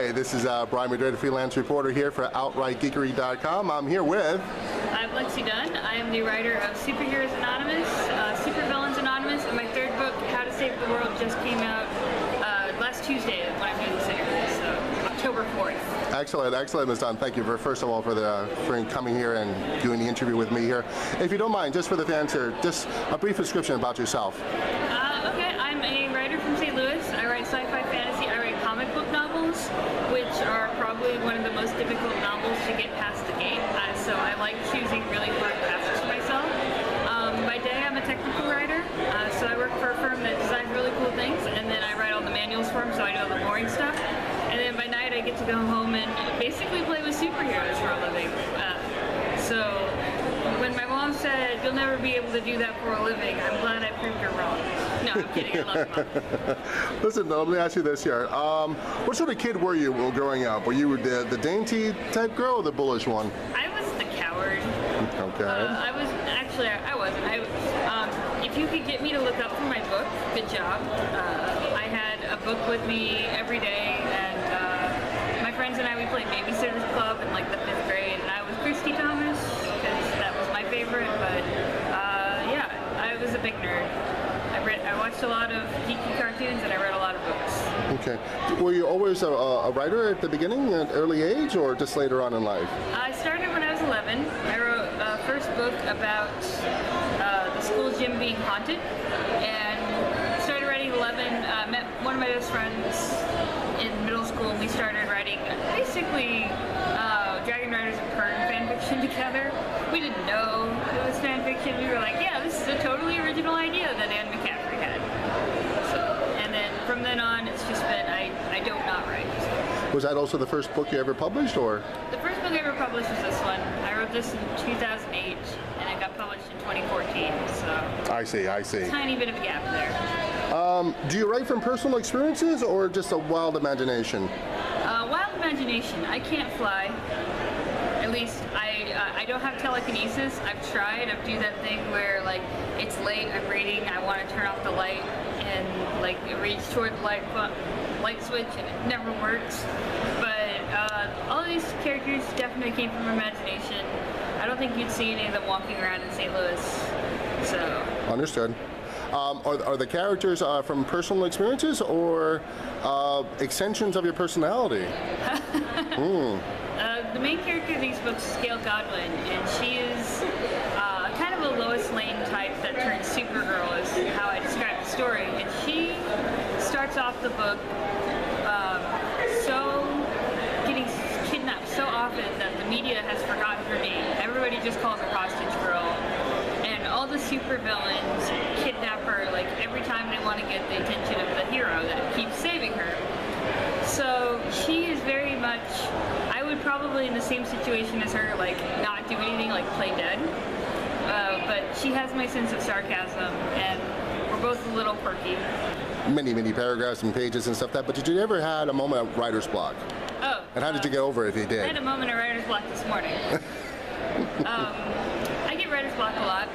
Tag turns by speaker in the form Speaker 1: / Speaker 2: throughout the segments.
Speaker 1: Hi, this is Brian Madrid, freelance reporter here for OutrightGeekery.com. I'm here with...
Speaker 2: I'm Lexie Dunne. I am the writer of Superheroes Anonymous, Supervillains Anonymous, and my third book, How to Save the World, just came out last Tuesday when I'm doing this interview, so October 4th.
Speaker 1: Excellent, excellent, Ms. Dunne. Thank you first of all for coming here and doing the interview with me here. If you don't mind, just for the fans here, just a brief description about yourself.
Speaker 2: Okay, I'm a writer from St. Louis. I write sci-fi fantasy. I write comic book novels, which are probably one of the most difficult novels to get past the gate. So I like choosing really hard tasks for myself. By day, I'm a technical writer, so I work for a firm that designs really cool things, and then I write all the manuals for them, so I do all the boring stuff. And then by night, I get to go home and basically play with superheroes for a living. So when my mom said, "You'll never be able to do that for a living," I'm glad I proved her wrong. No, I'm kidding. I love Mom.
Speaker 1: Listen, let me ask you this here. What sort of kid were you growing up? Were you the dainty type girl or the bullish one?
Speaker 2: I was the coward.
Speaker 1: Okay.
Speaker 2: I wasn't. If you could get me to look up for my book, good job. I had a book with me every day, and my friends and I, we played Babysitter's Club in like the 5th grade, and I was Christy Thomas, because that was my favorite, but yeah, I was a big nerd. I watched a lot of geeky cartoons, and I read a lot of books.
Speaker 1: Okay. Were you always a writer at the beginning, at an early age, or just later on in life?
Speaker 2: I started when I was 11. I wrote a first book about the school gym being haunted, and started writing at 11. Met one of my best friends in middle school, and we started writing basically Dragon Riders and Kern fan fiction together. We didn't know it was fan fiction. We were like, yeah, this is a totally original idea that Anne McCaffrey had. So, and then from then on, it's just been, I don't not write.
Speaker 1: Was that also the first book you ever published, or?
Speaker 2: The first book I ever published was this one. I wrote this in 2008, and it got published in 2014, so...
Speaker 1: I see.
Speaker 2: Tiny bit of a gap there.
Speaker 1: Do you write from personal experiences, or just a wild imagination?
Speaker 2: Wild imagination. I can't fly. At least I don't have telekinesis. I've tried. I do that thing where like it's late, I'm reading, I want to turn off the light and like reach toward the light switch, and it never works. But all of these characters definitely came from imagination. I don't think you'd see any of them walking around in St. Louis. So
Speaker 1: Understood. Are the characters from personal experiences or extensions of your personality?
Speaker 2: The main character of these books is Gail Godwin, and she is kind of a Lois Lane type that turns Supergirl, is how I describe the story. And she starts off the book getting kidnapped so often that the media has forgotten her name. Everybody just calls her Hostage Girl. And all the supervillains kidnap her like every time they want to get the attention of the hero that keeps saving her. So she is very much, I would probably in the same situation as her, like not do anything, like play dead. But she has my sense of sarcasm, and we're both a little quirky.
Speaker 1: Many paragraphs and pages and stuff but did you ever had a moment of writer's block?
Speaker 2: Oh.
Speaker 1: And how did you get over it if you did?
Speaker 2: I had a moment of writer's block this morning. I get writer's block a lot,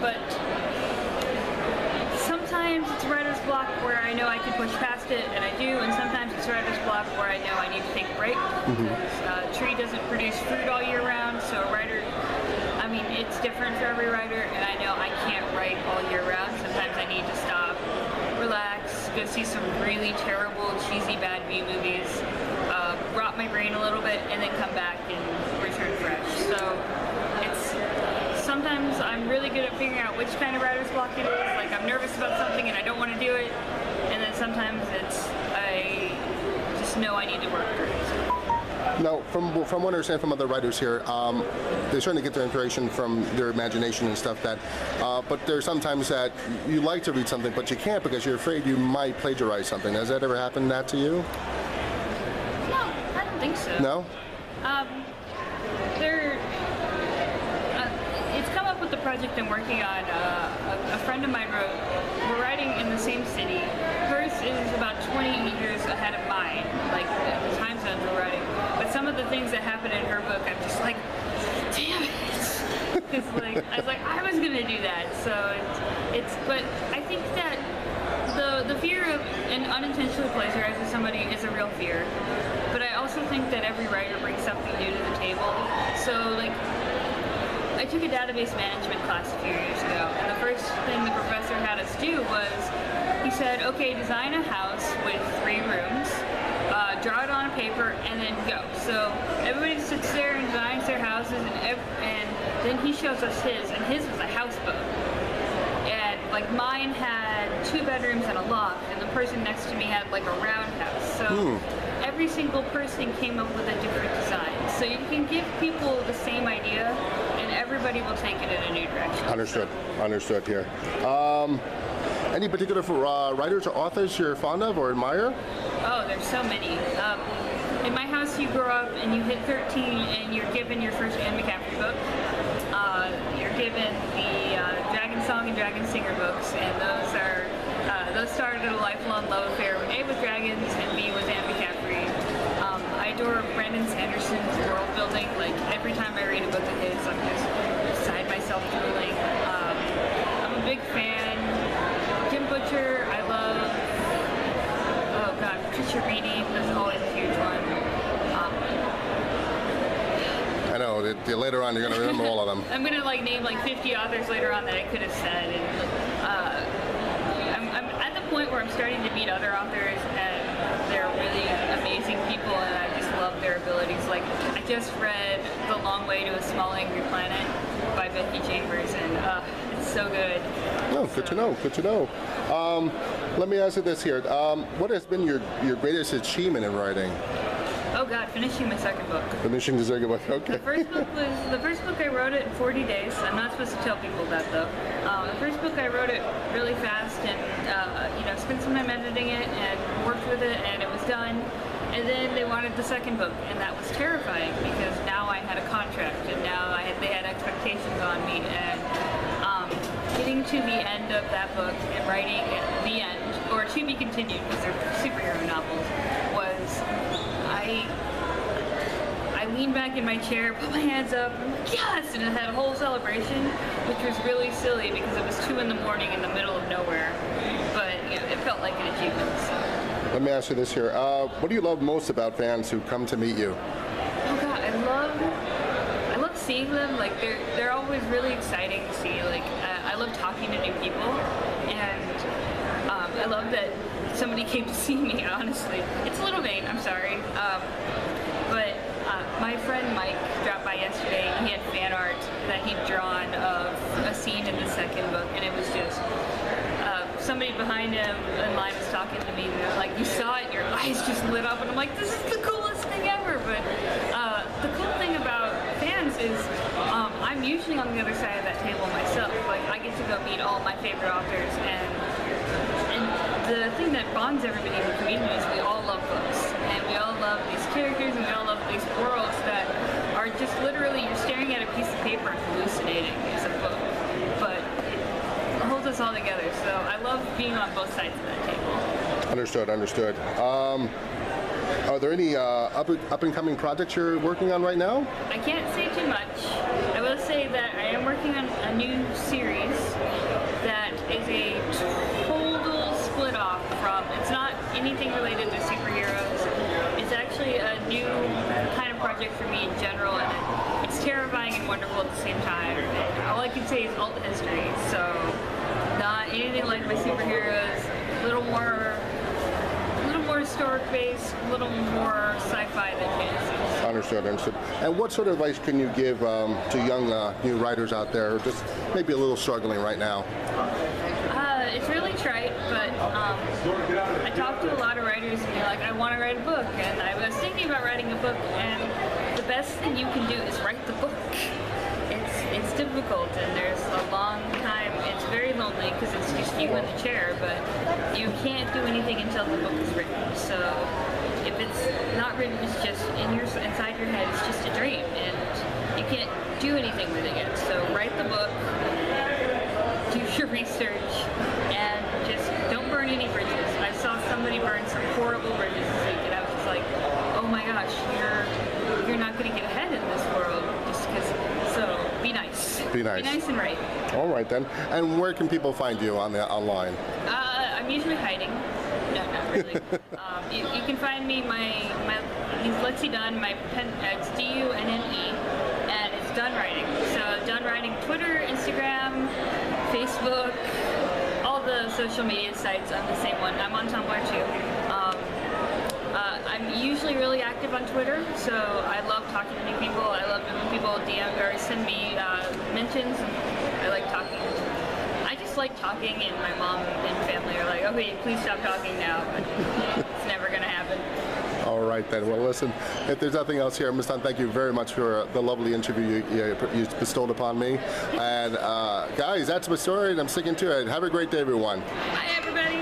Speaker 2: but sometimes it's writer's block where I know I can push past it, and I do, and sometimes it's writer's block where I know I need to take a break, because a tree doesn't produce fruit all year round, so a writer, I mean, it's different for every writer, and I know I can't write all year round. Sometimes I need to stop, relax, go see some really terrible, cheesy, bad B movies, rot my brain a little bit, and then come back and return fresh. So sometimes I'm really good at figuring out which kind of writer's block it is. Like I'm nervous about something and I don't want to do it. And then sometimes I just know I need to work through it.
Speaker 1: Now, from what I understand from other writers here, they're trying to get their inspiration from their imagination and stuff but there's sometimes that you like to read something but you can't because you're afraid you might plagiarize something. Has that ever happened to you?
Speaker 2: No, I don't think so.
Speaker 1: No?
Speaker 2: It's come up with the project I'm working on. A friend of mine wrote, we're writing in the same city. Hers is about 20 years ahead of mine, like the time zones we're writing. But some of the things that happen in her book, I'm just like, damn it. Because like, I was like, I was gonna do that. So but I think that the fear of and unintentionally plagiarizing somebody is a real fear. But I also think that every writer brings something new to the table. So like, I took a database management class a few years ago, and the first thing the professor had us do was, he said, okay, design a house with 3 rooms, draw it on a paper, and then go. So everybody sits there and designs their houses, and then he shows us his, and his was a houseboat. And like mine had 2 bedrooms and a loft, and the person next to me had like a roundhouse. So every single person came up with a different design. So you can give people the same idea, and everybody will take it in a new direction.
Speaker 1: Understood. Understood here. Any particular writers or authors you're fond of or admire?
Speaker 2: Oh, there's so many. In my house, you grow up and you hit 13 and you're given your first Anne McCaffrey book. You're given the Dragon Song and Dragon Singer books, and those started a lifelong love affair, A, with dragons, and B, with Anne McCaffrey. I adore Brandon Sanderson's world building. Like, every time I read a book of his, I'm just beside myself drooling. I'm a big fan. Jim Butcher, I love. Oh God, Patricia Reedy was always a huge one.
Speaker 1: I know, later on you're going to remember all of them.
Speaker 2: I'm going to like name like 50 authors later on that I could have said. And I'm at the point where I'm starting to meet other authors, and they're really amazing people, and I just love their abilities. Like, I just read The Long Way to a Small Angry Planet by Becky Chambers, and it's so good.
Speaker 1: Oh, good to know, good to know. Let me ask you this here. What has been your greatest achievement in writing?
Speaker 2: Oh God, finishing my second book.
Speaker 1: Finishing the second book, okay.
Speaker 2: The first book I wrote it in 40 days. I'm not supposed to tell people that though. The first book I wrote it really fast, and spent some time editing it and worked with it, and it was done. And then they wanted the second book, and that was terrifying because now I had a contract, and now they had expectations on me. And getting to the end of that book and writing the end, or to be continued because they're superhero novels, was I leaned back in my chair, put my hands up, and I'm like, yes! And it had a whole celebration, which was really silly because it was 2 in the morning in the middle of nowhere. But it felt like an achievement. So.
Speaker 1: Let me ask you this here. What do you love most about fans who come to meet you?
Speaker 2: Oh God, I love seeing them. Like they're always really exciting to see. Like I love talking to new people, and I love that somebody came to see me. Honestly, it's a little vain. I'm sorry, but my friend Mike dropped by yesterday. He had fan art that he'd drawn of a scene in the second book, and it was just. Somebody behind him in line was talking to me, and they're like, you saw it, your eyes just lit up, and I'm like, this is the coolest thing ever. But the cool thing about fans is I'm usually on the other side of that table myself. Like, I get to go meet all my favorite authors, and the thing that bonds everybody in the community is we all love books, and we all love these characters, and we all love these worlds that are just literally, you're staring at a piece of paper and hallucinating as a book. But holds us all together, so I love being on both sides of that table.
Speaker 1: Understood, understood. Are there any up-and-coming projects you're working on right now?
Speaker 2: I can't say too much. I will say that I am working on a new series that is a total split off from, it's not anything related to superheroes. It's actually a new kind of project for me in general, and it's terrifying and wonderful at the same time. And all I can say is alt history, so not anything like my superheroes, a little more historic based, a little more sci-fi than fantasy.
Speaker 1: Understood, understood. And what sort of advice can you give to young new writers out there who just maybe a little struggling right now?
Speaker 2: It's really trite, but I talk to a lot of writers and they're like, I want to write a book, and I was thinking about writing a book, and the best thing you can do is write the book. It's difficult, and there's a long time. It's very lonely because it's just you in the chair, but you can't do anything until the book is written. So if it's not written, it's just inside your head. It's just a dream, and you can't do anything with it yet. So write the book, do your research, and just don't burn any bridges. I saw somebody burn some horrible bridges this week, and I was just like, oh my gosh, you're not going to get ahead in this world just because. So be nice.
Speaker 1: Be nice.
Speaker 2: Be nice and right.
Speaker 1: All right then. And where can people find you online?
Speaker 2: I'm usually hiding. No, not really. really. You can find me, he's Lexie Dunne, my pen, it's D-U-N-N-E, and it's Dunne Writing. So Dunne Writing, Twitter, Instagram, Facebook, all the social media sites on the same one. I'm on Tumblr too. I'm usually really active on Twitter, so I love talking to new people. I love when people DM or send me mentions. I like talking. I just like talking, and my mom and family are like, okay, please stop talking now, but it's never going to happen.
Speaker 1: All right then. Well, listen, if there's nothing else here, Ms. Dunne, thank you very much for the lovely interview you bestowed upon me. And guys, that's my story, and I'm sticking to it. Have a great day, everyone.
Speaker 2: Bye, everybody.